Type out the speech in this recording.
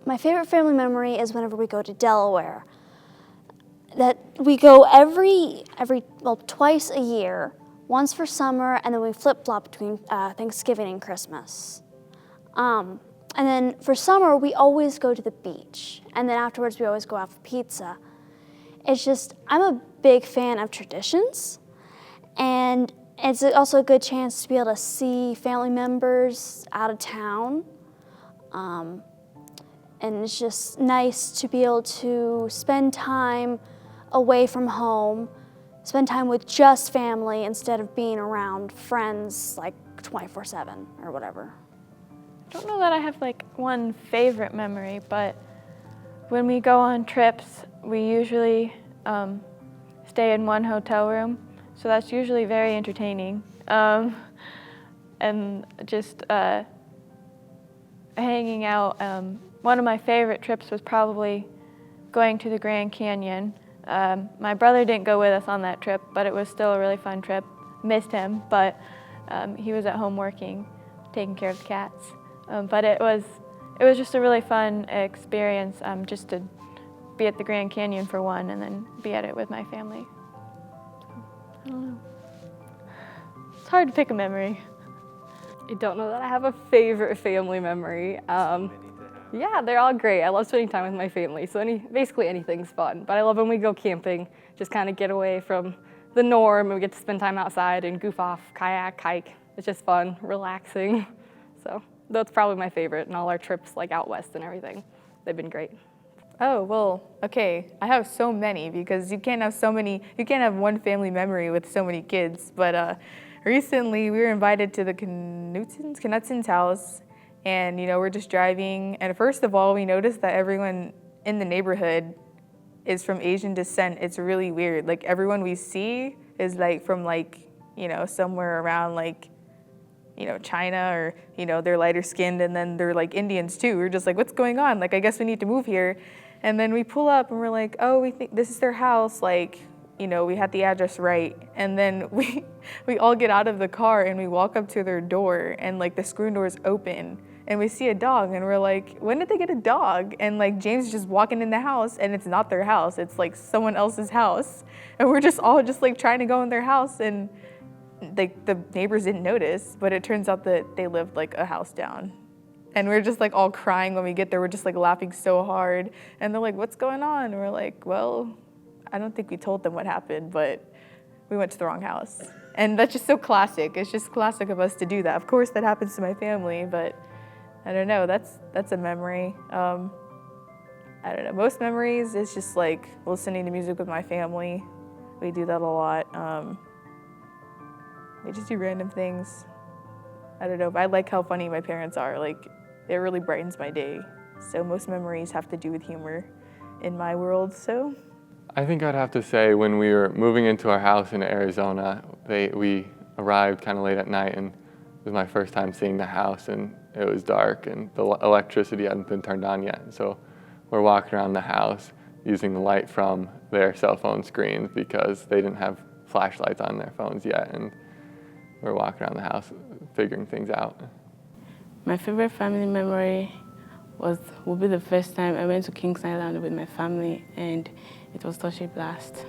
My favorite family memory is whenever we go to Delaware. That we go twice a year, once for summer, and then we flip-flop between Thanksgiving and Christmas. And then for summer, we always go to the beach, and then afterwards we always go out for pizza. It's just, I'm a big fan of traditions, and it's also a good chance to be able to see family members out of town. And it's just nice to be able to spend time away from home, spend time with just family instead of being around friends like 24/7 or whatever. I don't know that I have like one favorite memory, but when we go on trips, we usually stay in one hotel room, so that's usually very entertaining. And just hanging out. One of my favorite trips was probably going to the Grand Canyon. My brother didn't go with us on that trip, but it was still a really fun trip. Missed him, but he was at home working, taking care of the cats. But it was just a really fun experience just to be at the Grand Canyon for one, and then be at it with my family. I don't know. It's hard to pick a memory. I don't know that I have a favorite family memory. Yeah, they're all great. I love spending time with my family, so basically anything's fun. But I love when we go camping, just kind of get away from the norm, and we get to spend time outside and goof off, kayak, hike. It's just fun, relaxing. So that's probably my favorite, and all our trips like out west and everything. They've been great. Oh, well, okay. I have so many because you can't have one family memory with so many kids. But recently we were invited to the Knutson's house, and we're just driving. And first of all, we noticed that everyone in the neighborhood is from Asian descent. It's really weird. Like everyone we see is like from somewhere around China, or they're lighter skinned, and then they're like Indians too. We're just like, what's going on? Like, I guess we need to move here. And then we pull up and we're like, oh, we think this is their house. Like, we had the address right. And then we all get out of the car and we walk up to their door, and like the screen door is open, and we see a dog, and we're like, when did they get a dog? And like James is just walking in the house, and it's not their house. It's like someone else's house. And we're just all just like trying to go in their house, and like the neighbors didn't notice, but it turns out that they lived like a house down. And we're just like all crying when we get there. We're just like laughing so hard. And they're like, what's going on? And we're like, well, I don't think we told them what happened, but we went to the wrong house. And that's just so classic. It's just classic of us to do that. Of course that happens to my family, but I don't know, that's a memory. I don't know, most memories is just like listening to music with my family. We do that a lot. We just do random things. I don't know, but I like how funny my parents are. Like, it really brightens my day. So most memories have to do with humor in my world, so. I think I'd have to say when we were moving into our house in Arizona, we arrived kind of late at night, and it was my first time seeing the house, and it was dark, and the electricity hadn't been turned on yet. So we're walking around the house using the light from their cell phone screens because they didn't have flashlights on their phones yet, and we're walking around the house figuring things out. My favorite family memory will be the first time I went to Kings Island with my family, and it was such a blast.